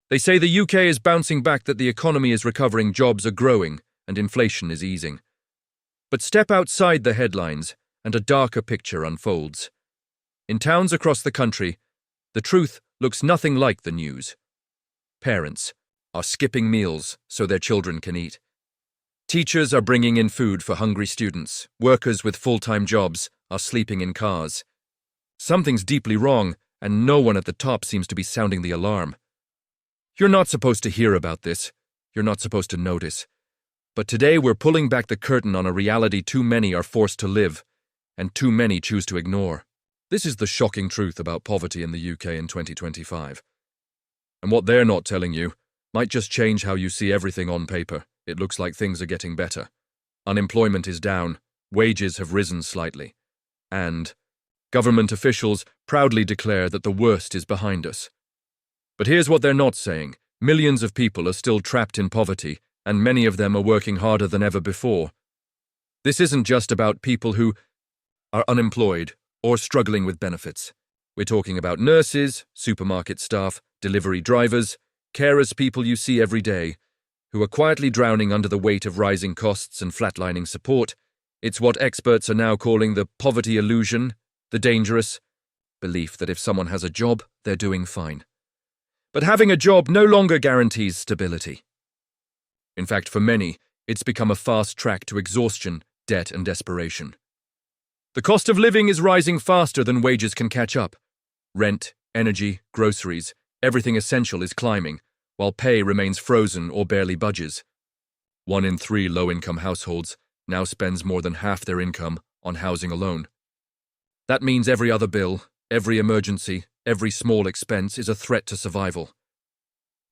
They say the UK is bouncing back, that the economy is recovering, jobs are growing, and inflation is easing. But step outside the headlines, and a darker picture unfolds. In towns across the country, the truth looks nothing like the news. Parents are skipping meals so their children can eat. Teachers are bringing in food for hungry students. Workers with full-time jobs are sleeping in cars. Something's deeply wrong, and no one at the top seems to be sounding the alarm. You're not supposed to hear about this. You're not supposed to notice. But today we're pulling back the curtain on a reality too many are forced to live, and too many choose to ignore. This is the shocking truth about poverty in the UK in 2025. And what they're not telling you might just change how you see everything on paper. It looks like things are getting better. Unemployment is down, wages have risen slightly, and government officials proudly declare that the worst is behind us. But here's what they're not saying. Millions of people are still trapped in poverty, and many of them are working harder than ever before. This isn't just about people who are unemployed or struggling with benefits. We're talking about nurses, supermarket staff, delivery drivers, carers, people you see every day, who are quietly drowning under the weight of rising costs and flatlining support. It's what experts are now calling the poverty illusion, the dangerous belief that if someone has a job, they're doing fine. But having a job no longer guarantees stability. In fact, for many, it's become a fast track to exhaustion, debt, and desperation. The cost of living is rising faster than wages can catch up. Rent, energy, groceries, everything essential is climbing, while pay remains frozen or barely budges. 1 in 3 low-income households now spends more than half their income on housing alone. That means every other bill, every emergency, every small expense is a threat to survival.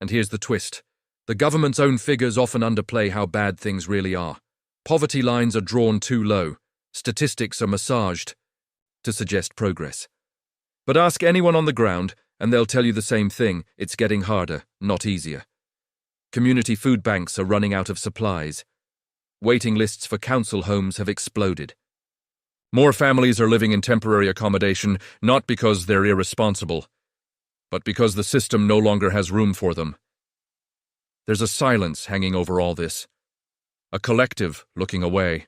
And here's the twist. The government's own figures often underplay how bad things really are. Poverty lines are drawn too low. Statistics are massaged to suggest progress. But ask anyone on the ground, and they'll tell you the same thing. It's getting harder, not easier. Community food banks are running out of supplies. Waiting lists for council homes have exploded. More families are living in temporary accommodation, not because they're irresponsible, but because the system no longer has room for them. There's a silence hanging over all this, a collective looking away.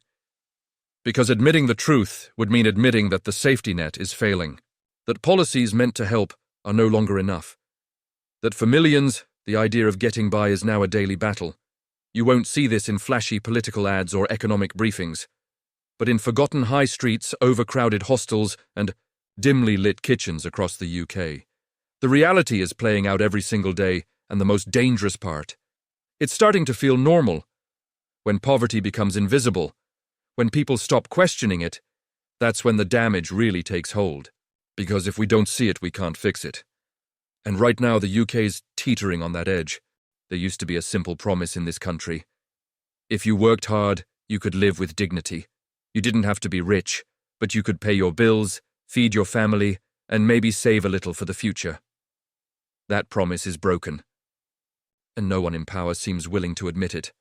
Because admitting the truth would mean admitting that the safety net is failing, that policies meant to help are no longer enough, that for millions, the idea of getting by is now a daily battle. You won't see this in flashy political ads or economic briefings, but in forgotten high streets, overcrowded hostels, and dimly lit kitchens across the UK. The reality is playing out every single day, and the most dangerous part. It's starting to feel normal. When poverty becomes invisible, when people stop questioning it, that's when the damage really takes hold. Because if we don't see it, we can't fix it. And right now, the UK's teetering on that edge. There used to be a simple promise in this country. If you worked hard, you could live with dignity. You didn't have to be rich, but you could pay your bills, feed your family, and maybe save a little for the future. That promise is broken, and no one in power seems willing to admit it.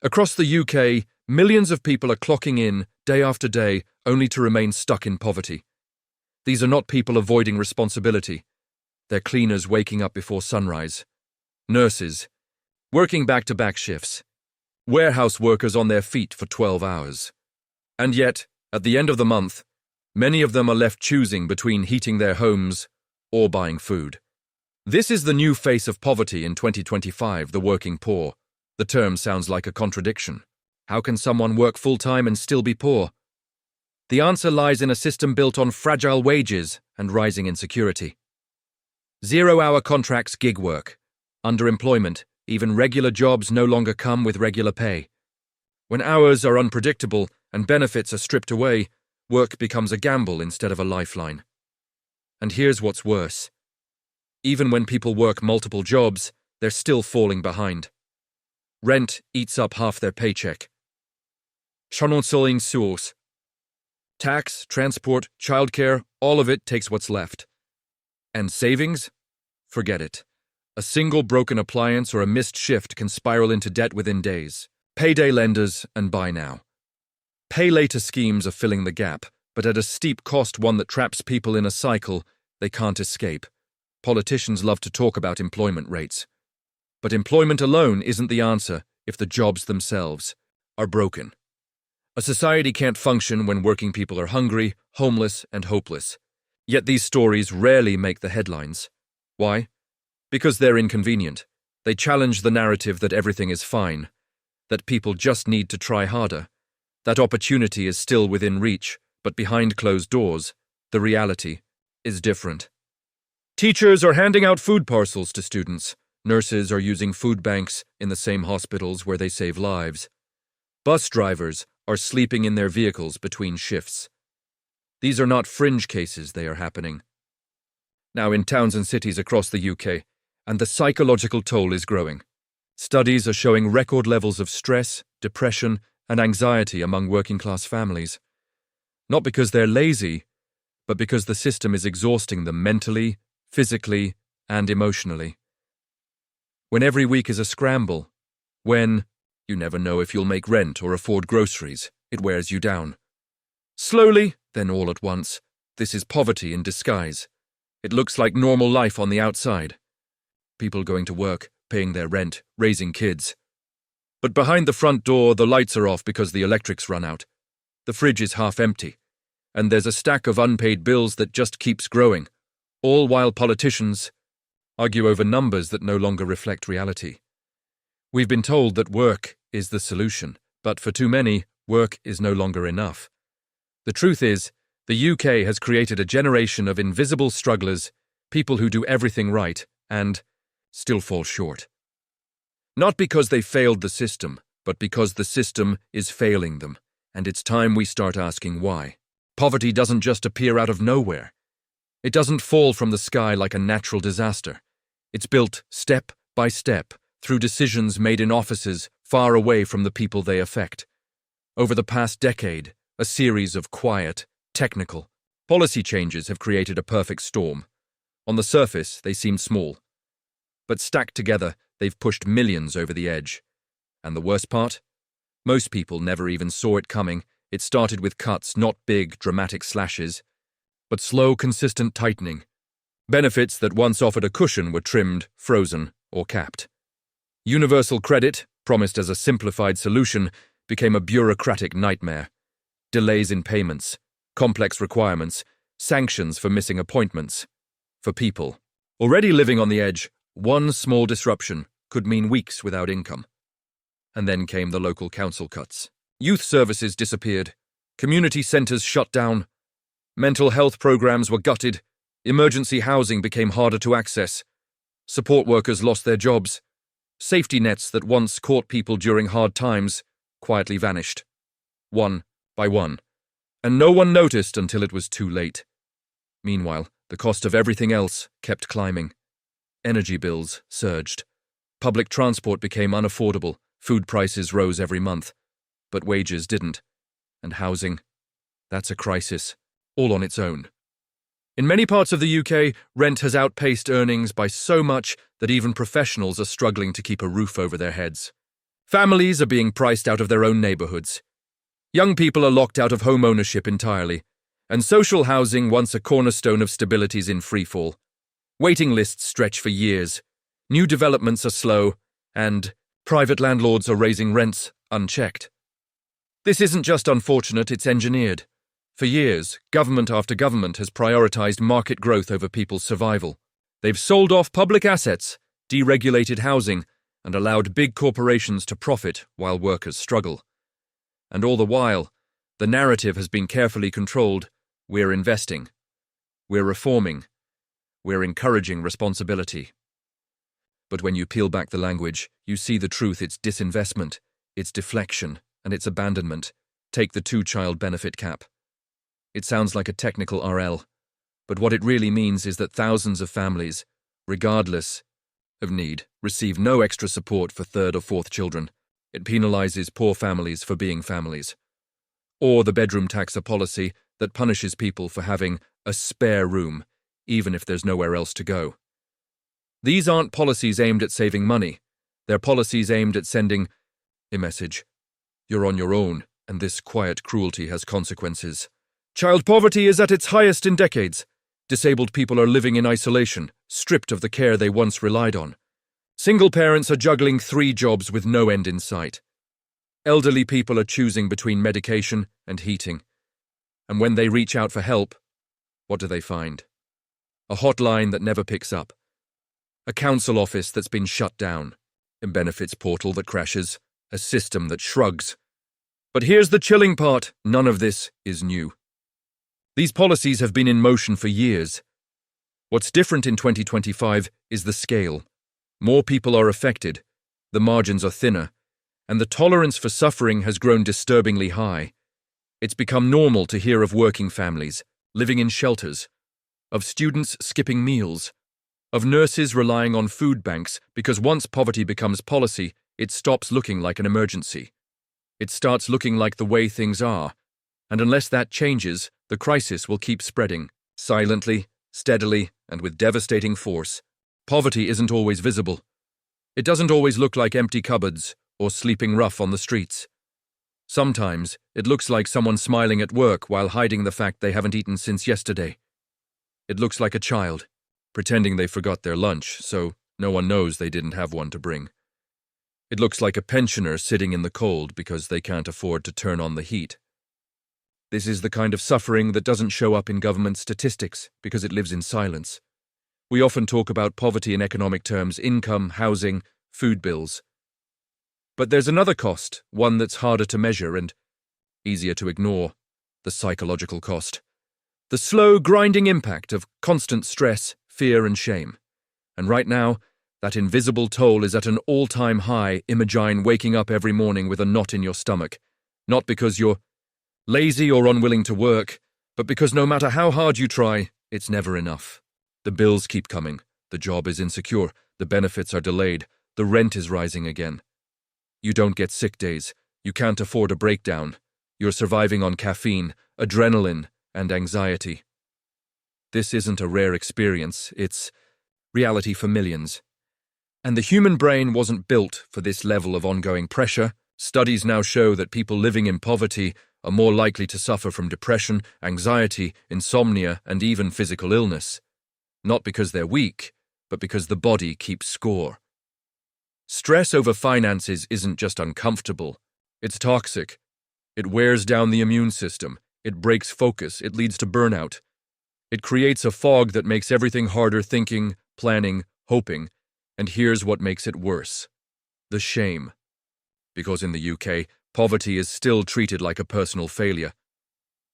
Across the UK, millions of people are clocking in, day after day, only to remain stuck in poverty. These are not people avoiding responsibility. They're cleaners waking up before sunrise, nurses working back-to-back shifts, warehouse workers on their feet for 12 hours. And yet, at the end of the month, many of them are left choosing between heating their homes or buying food. This is the new face of poverty in 2025, the working poor. The term sounds like a contradiction. How can someone work full-time and still be poor? The answer lies in a system built on fragile wages and rising insecurity. 0-hour contracts, gig work, underemployment, even regular jobs no longer come with regular pay. When hours are unpredictable and benefits are stripped away, work becomes a gamble instead of a lifeline. And here's what's worse. Even when people work multiple jobs, they're still falling behind. Rent eats up half their paycheck. Chanoncelling source. Tax, transport, childcare, all of it takes what's left. And savings? Forget it. A single broken appliance or a missed shift can spiral into debt within days. Payday lenders and buy now. Pay later schemes are filling the gap, but at a steep cost, one that traps people in a cycle they can't escape. Politicians love to talk about employment rates, But employment alone isn't the answer if the jobs themselves are broken. A society can't function when working people are hungry, homeless, and hopeless. Yet these stories rarely make the headlines. Why? Because they're inconvenient. They challenge the narrative that everything is fine, that people just need to try harder, that opportunity is still within reach, but behind closed doors, the reality is different. Teachers are handing out food parcels to students. Nurses are using food banks in the same hospitals where they save lives. Bus drivers are sleeping in their vehicles between shifts. These are not fringe cases, they are happening now in towns and cities across the UK, and the psychological toll is growing. Studies are showing record levels of stress, depression, and anxiety among working-class families. Not because they're lazy, but because the system is exhausting them mentally, physically, and emotionally. When every week is a scramble, when you never know if you'll make rent or afford groceries, it wears you down. Slowly, then all at once, this is poverty in disguise. It looks like normal life on the outside. People going to work, paying their rent, raising kids. But behind the front door, the lights are off because the electric's run out. The fridge is half empty, and there's a stack of unpaid bills that just keeps growing, all while politicians argue over numbers that no longer reflect reality. We've been told that work is the solution, but for too many, work is no longer enough. The truth is, the UK has created a generation of invisible strugglers, people who do everything right and still fall short. Not because they failed the system, but because the system is failing them, and it's time we start asking why. Poverty doesn't just appear out of nowhere. It doesn't fall from the sky like a natural disaster. It's built step by step through decisions made in offices far away from the people they affect. Over the past decade, a series of quiet, technical policy changes have created a perfect storm. On the surface, they seem small. But stacked together, they've pushed millions over the edge. And the worst part? Most people never even saw it coming. It started with cuts, not big, dramatic slashes, but slow, consistent tightening. Benefits that once offered a cushion were trimmed, frozen, or capped. Universal credit, promised as a simplified solution, became a bureaucratic nightmare. Delays in payments, complex requirements, sanctions for missing appointments. For people already living on the edge, one small disruption could mean weeks without income. And then came the local council cuts. Youth services disappeared. Community centres shut down. Mental health programs were gutted. Emergency housing became harder to access. Support workers lost their jobs. Safety nets that once caught people during hard times quietly vanished. One by one. And no one noticed until it was too late. Meanwhile, the cost of everything else kept climbing. Energy bills surged. Public transport became unaffordable. Food prices rose every month. But wages didn't. And housing, that's a crisis, all on its own. In many parts of the UK, rent has outpaced earnings by so much that even professionals are struggling to keep a roof over their heads. Families are being priced out of their own neighbourhoods. Young people are locked out of home ownership entirely, and social housing, once a cornerstone of stability, is in freefall. Waiting lists stretch for years, new developments are slow, and private landlords are raising rents unchecked. This isn't just unfortunate, it's engineered. For years, government after government has prioritised market growth over people's survival. They've sold off public assets, deregulated housing, and allowed big corporations to profit while workers struggle. And all the while, the narrative has been carefully controlled. We're investing. We're reforming. We're encouraging responsibility. But when you peel back the language, you see the truth. It's disinvestment, it's deflection, and it's abandonment. Take the two-child benefit cap. It sounds like a technical RL, but what it really means is that thousands of families, regardless of need, receive no extra support for third or fourth children. It penalizes poor families for being families. Or the bedroom tax, a policy that punishes people for having a spare room, even if there's nowhere else to go. These aren't policies aimed at saving money. They're policies aimed at sending a message. You're on your own, and this quiet cruelty has consequences. Child poverty is at its highest in decades. Disabled people are living in isolation, stripped of the care they once relied on. Single parents are juggling 3 jobs with no end in sight. Elderly people are choosing between medication and heating. And when they reach out for help, what do they find? A hotline that never picks up. A council office that's been shut down. A benefits portal that crashes. A system that shrugs. But here's the chilling part, none of this is new. These policies have been in motion for years. What's different in 2025 is the scale. More people are affected, the margins are thinner, and the tolerance for suffering has grown disturbingly high. It's become normal to hear of working families, living in shelters, of students skipping meals, of nurses relying on food banks because once poverty becomes policy, it stops looking like an emergency. It starts looking like the way things are, and unless that changes, the crisis will keep spreading, silently, steadily, and with devastating force. Poverty isn't always visible. It doesn't always look like empty cupboards or sleeping rough on the streets. Sometimes it looks like someone smiling at work while hiding the fact they haven't eaten since yesterday. It looks like a child, pretending they forgot their lunch, so no one knows they didn't have one to bring. It looks like a pensioner sitting in the cold because they can't afford to turn on the heat. This is the kind of suffering that doesn't show up in government statistics because it lives in silence. We often talk about poverty in economic terms: income, housing, food bills. But there's another cost, one that's harder to measure and easier to ignore: the psychological cost. The slow, grinding impact of constant stress, fear, and shame. And right now, that invisible toll is at an all-time high. Imagine waking up every morning with a knot in your stomach, not because you're lazy or unwilling to work, but because no matter how hard you try, it's never enough. The bills keep coming, the job is insecure, the benefits are delayed, the rent is rising again. You don't get sick days, you can't afford a breakdown, you're surviving on caffeine, adrenaline, and anxiety. This isn't a rare experience, it's reality for millions. And the human brain wasn't built for this level of ongoing pressure. Studies now show that people living in poverty are more likely to suffer from depression, anxiety, insomnia, and even physical illness. Not because they're weak, but because the body keeps score. Stress over finances isn't just uncomfortable, it's toxic. It wears down the immune system, it breaks focus, it leads to burnout. It creates a fog that makes everything harder: thinking, planning, hoping. And here's what makes it worse: the shame. Because in the UK, poverty is still treated like a personal failure.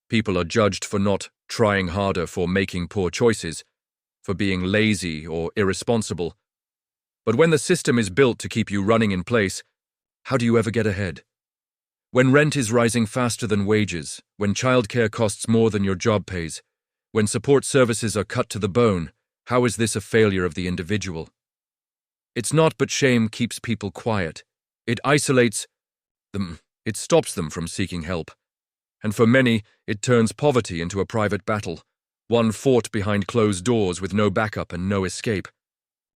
People are judged for not trying harder, for making poor choices, for being lazy or irresponsible. But when the system is built to keep you running in place, how do you ever get ahead? When rent is rising faster than wages, when childcare costs more than your job pays, when support services are cut to the bone, how is this a failure of the individual? It's not, but shame keeps people quiet. It isolates them. It stops them from seeking help. And for many, it turns poverty into a private battle, one fought behind closed doors with no backup and no escape.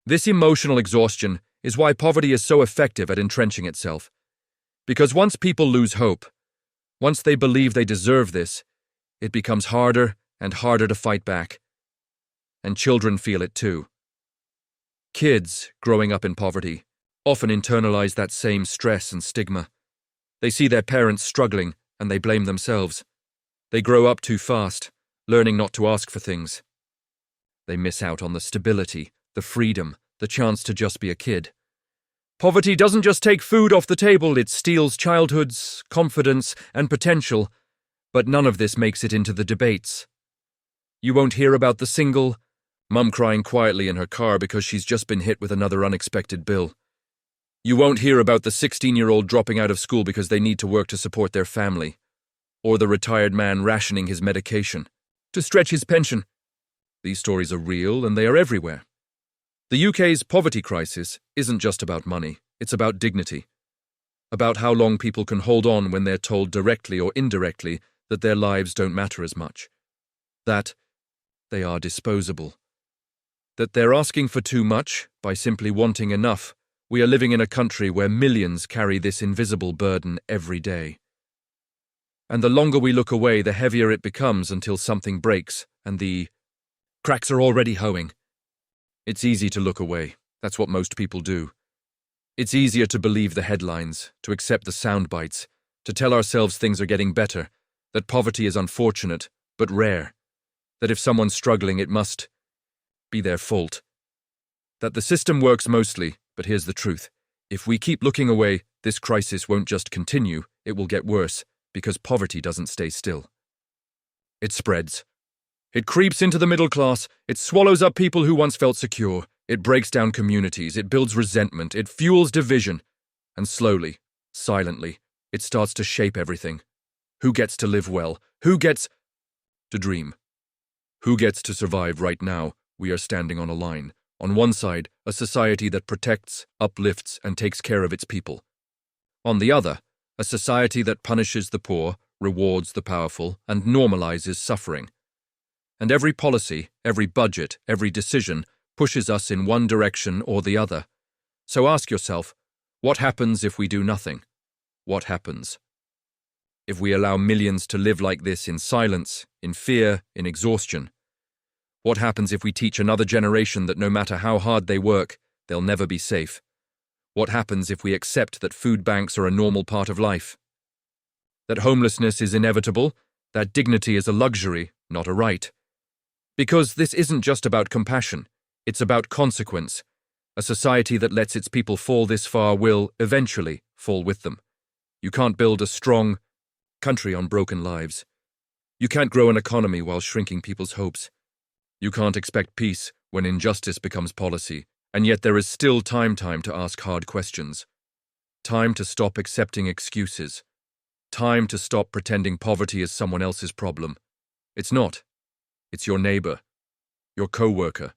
This emotional exhaustion is why poverty is so effective at entrenching itself. Because once people lose hope, once they believe they deserve this, it becomes harder and harder to fight back. And children feel it too. Kids growing up in poverty often internalize that same stress and stigma. They see their parents struggling and they blame themselves. They grow up too fast, learning not to ask for things. They miss out on the stability, the freedom, the chance to just be a kid. Poverty doesn't just take food off the table, it steals childhoods, confidence, and potential, but none of this makes it into the debates. You won't hear about the single, mum crying quietly in her car because she's just been hit with another unexpected bill. You won't hear about the 16-year-old dropping out of school because they need to work to support their family, or the retired man rationing his medication to stretch his pension. These stories are real and they are everywhere. The UK's poverty crisis isn't just about money, it's about dignity. About how long people can hold on when they're told directly or indirectly that their lives don't matter as much. That they are disposable. That they're asking for too much by simply wanting enough. We are living in a country where millions carry this invisible burden every day. And the longer we look away, the heavier it becomes until something breaks and the cracks are already hoeing. It's easy to look away. That's what most people do. It's easier to believe the headlines, to accept the sound bites, to tell ourselves things are getting better, that poverty is unfortunate, but rare, that if someone's struggling it must be their fault, that the system works mostly, but here's the truth. If we keep looking away, this crisis won't just continue, it will get worse, because poverty doesn't stay still. It spreads. It creeps into the middle class, it swallows up people who once felt secure, it breaks down communities, it builds resentment, it fuels division, and slowly, silently, it starts to shape everything. Who gets to live well? Who gets to dream? Who gets to survive right now? We are standing on a line. On one side, a society that protects, uplifts, and takes care of its people. On the other, a society that punishes the poor, rewards the powerful, and normalizes suffering. And every policy, every budget, every decision pushes us in one direction or the other. So ask yourself, what happens if we do nothing? What happens? If we allow millions to live like this in silence, in fear, in exhaustion? What happens if we teach another generation that no matter how hard they work, they'll never be safe? What happens if we accept that food banks are a normal part of life? That homelessness is inevitable, that dignity is a luxury, not a right? Because this isn't just about compassion, it's about consequence. A society that lets its people fall this far will, eventually, fall with them. You can't build a strong country on broken lives. You can't grow an economy while shrinking people's hopes. You can't expect peace when injustice becomes policy, and yet there is still time to ask hard questions. Time to stop accepting excuses. Time to stop pretending poverty is someone else's problem. It's not. It's your neighbor, your co-worker,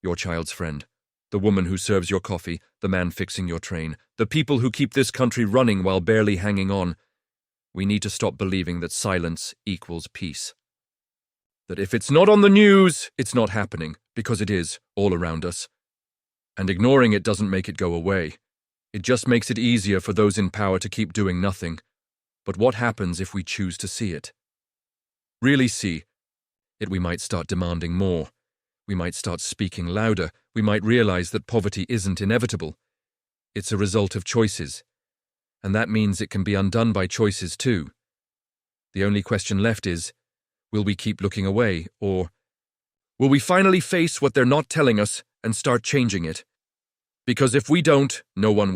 your child's friend, the woman who serves your coffee, the man fixing your train, the people who keep this country running while barely hanging on. We need to stop believing that silence equals peace. That if it's not on the news, it's not happening, because it is, all around us. And ignoring it doesn't make it go away. It just makes it easier for those in power to keep doing nothing. But what happens if we choose to see it? Really see it, we might start demanding more. We might start speaking louder. We might realize that poverty isn't inevitable. It's a result of choices. And that means it can be undone by choices too. The only question left is, will we keep looking away, or will we finally face what they're not telling us and start changing it? Because if we don't, no one